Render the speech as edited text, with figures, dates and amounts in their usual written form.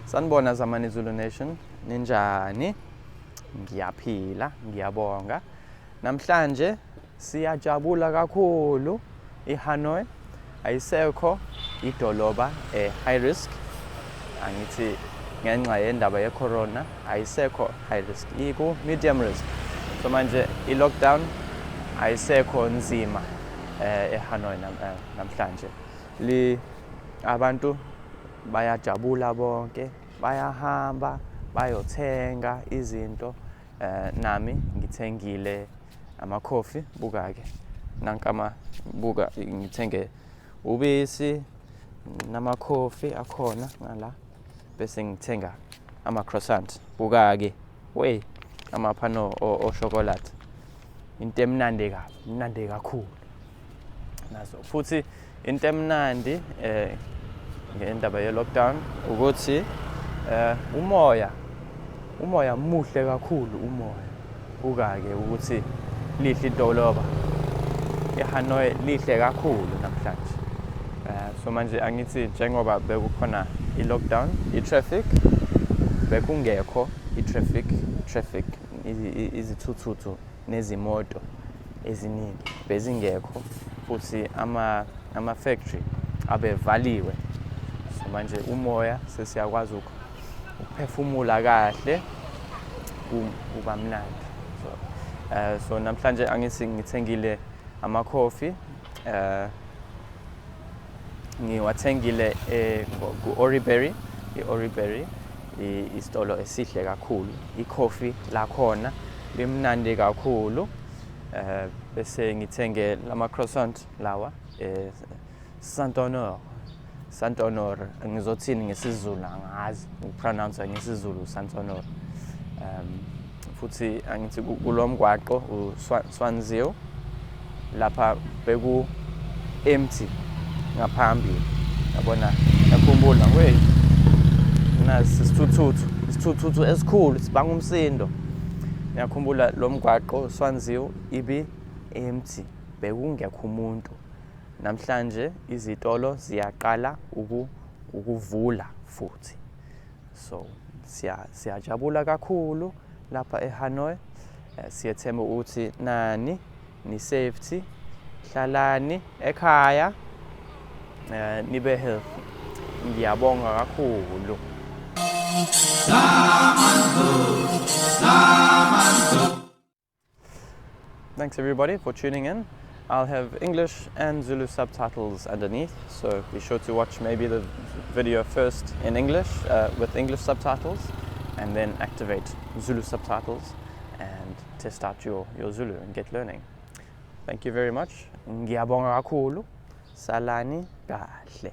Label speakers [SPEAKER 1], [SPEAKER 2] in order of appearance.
[SPEAKER 1] Sanibona Zamani Zulu Nation, ninjani? Ngiyaphila, ngiyabonga. Namhlanje siyajabula kakhulu. IHanoi ayisekho idolobha high risk. Angithi ngenxa yendaba ye-corona ayisekho high risk, iku medium risk. So manje i-lockdown ayisekho nzima eHanoi namhlanje. Abantu bayajabula bonke, bayahamba, bayothenga izinto. Nami ngithengile ama-coffee, buka-ke. Nankama buka ngithenge ubisi nama-coffee akhona ngala. Bese ngithenga ama-croissant, buka-ke. Wey, amaphano o-chocolate. Into emnandi mnandi kakhulu. Naso futhi into emnandi ngendaba ye-lockdown ukuthi umoya muhle kakhulu umoya. Buka-ke ukuthi lihle idolobha. IHanoi lihle kakhulu namhlanje. So manje angithi njengoba bekukhona i-lockdown, i-traffic bekungekho i-traffic izithuthuthu nezimoto eziningi bezingekho futhi ama-factory abevaliwe. So manje umoya sesiyakwazi ukuphefumula kahle, kuba mnandi. So namhlanje angithi ngithengile ama-coffee, ngiwathengile ku-Oriberry. I-Oriberry isitolo esihle kakhulu. I-coffee lakhona limnandi kakhulu. Bese ngithenge lama-croissant lawa Saint-Honore. Ngizothini ngesiZulu angazi ukupronounce ngesiZulu Saint-Honore. Futhi angithi kulomgwaqo uSwanzio lapha beku empty ngaphambili. Yabona, ngiyakhumbula nasi isithuthuthu esikhulu sibanga umsindo. Ngiyakhumbula lo mgwaqo Swanzio ibe empty, bekungekho umuntu. Namhlanje izitolo ziyaqala ukuvula futhi. So siyajabula kakhulu lapha eHanoi. Siyethemba ukuthi nani ni safety, hlalani ekhaya, nibe healthy. Ngiyabonga kakhulu. Thanks everybody for tuning in. I'll have English and Zulu subtitles underneath, so be sure to watch maybe the video first in English with English subtitles, and then activate Zulu subtitles and test out your Zulu and get learning. Thank you very much. Ngiyabonga kakhulu. Salani kahle.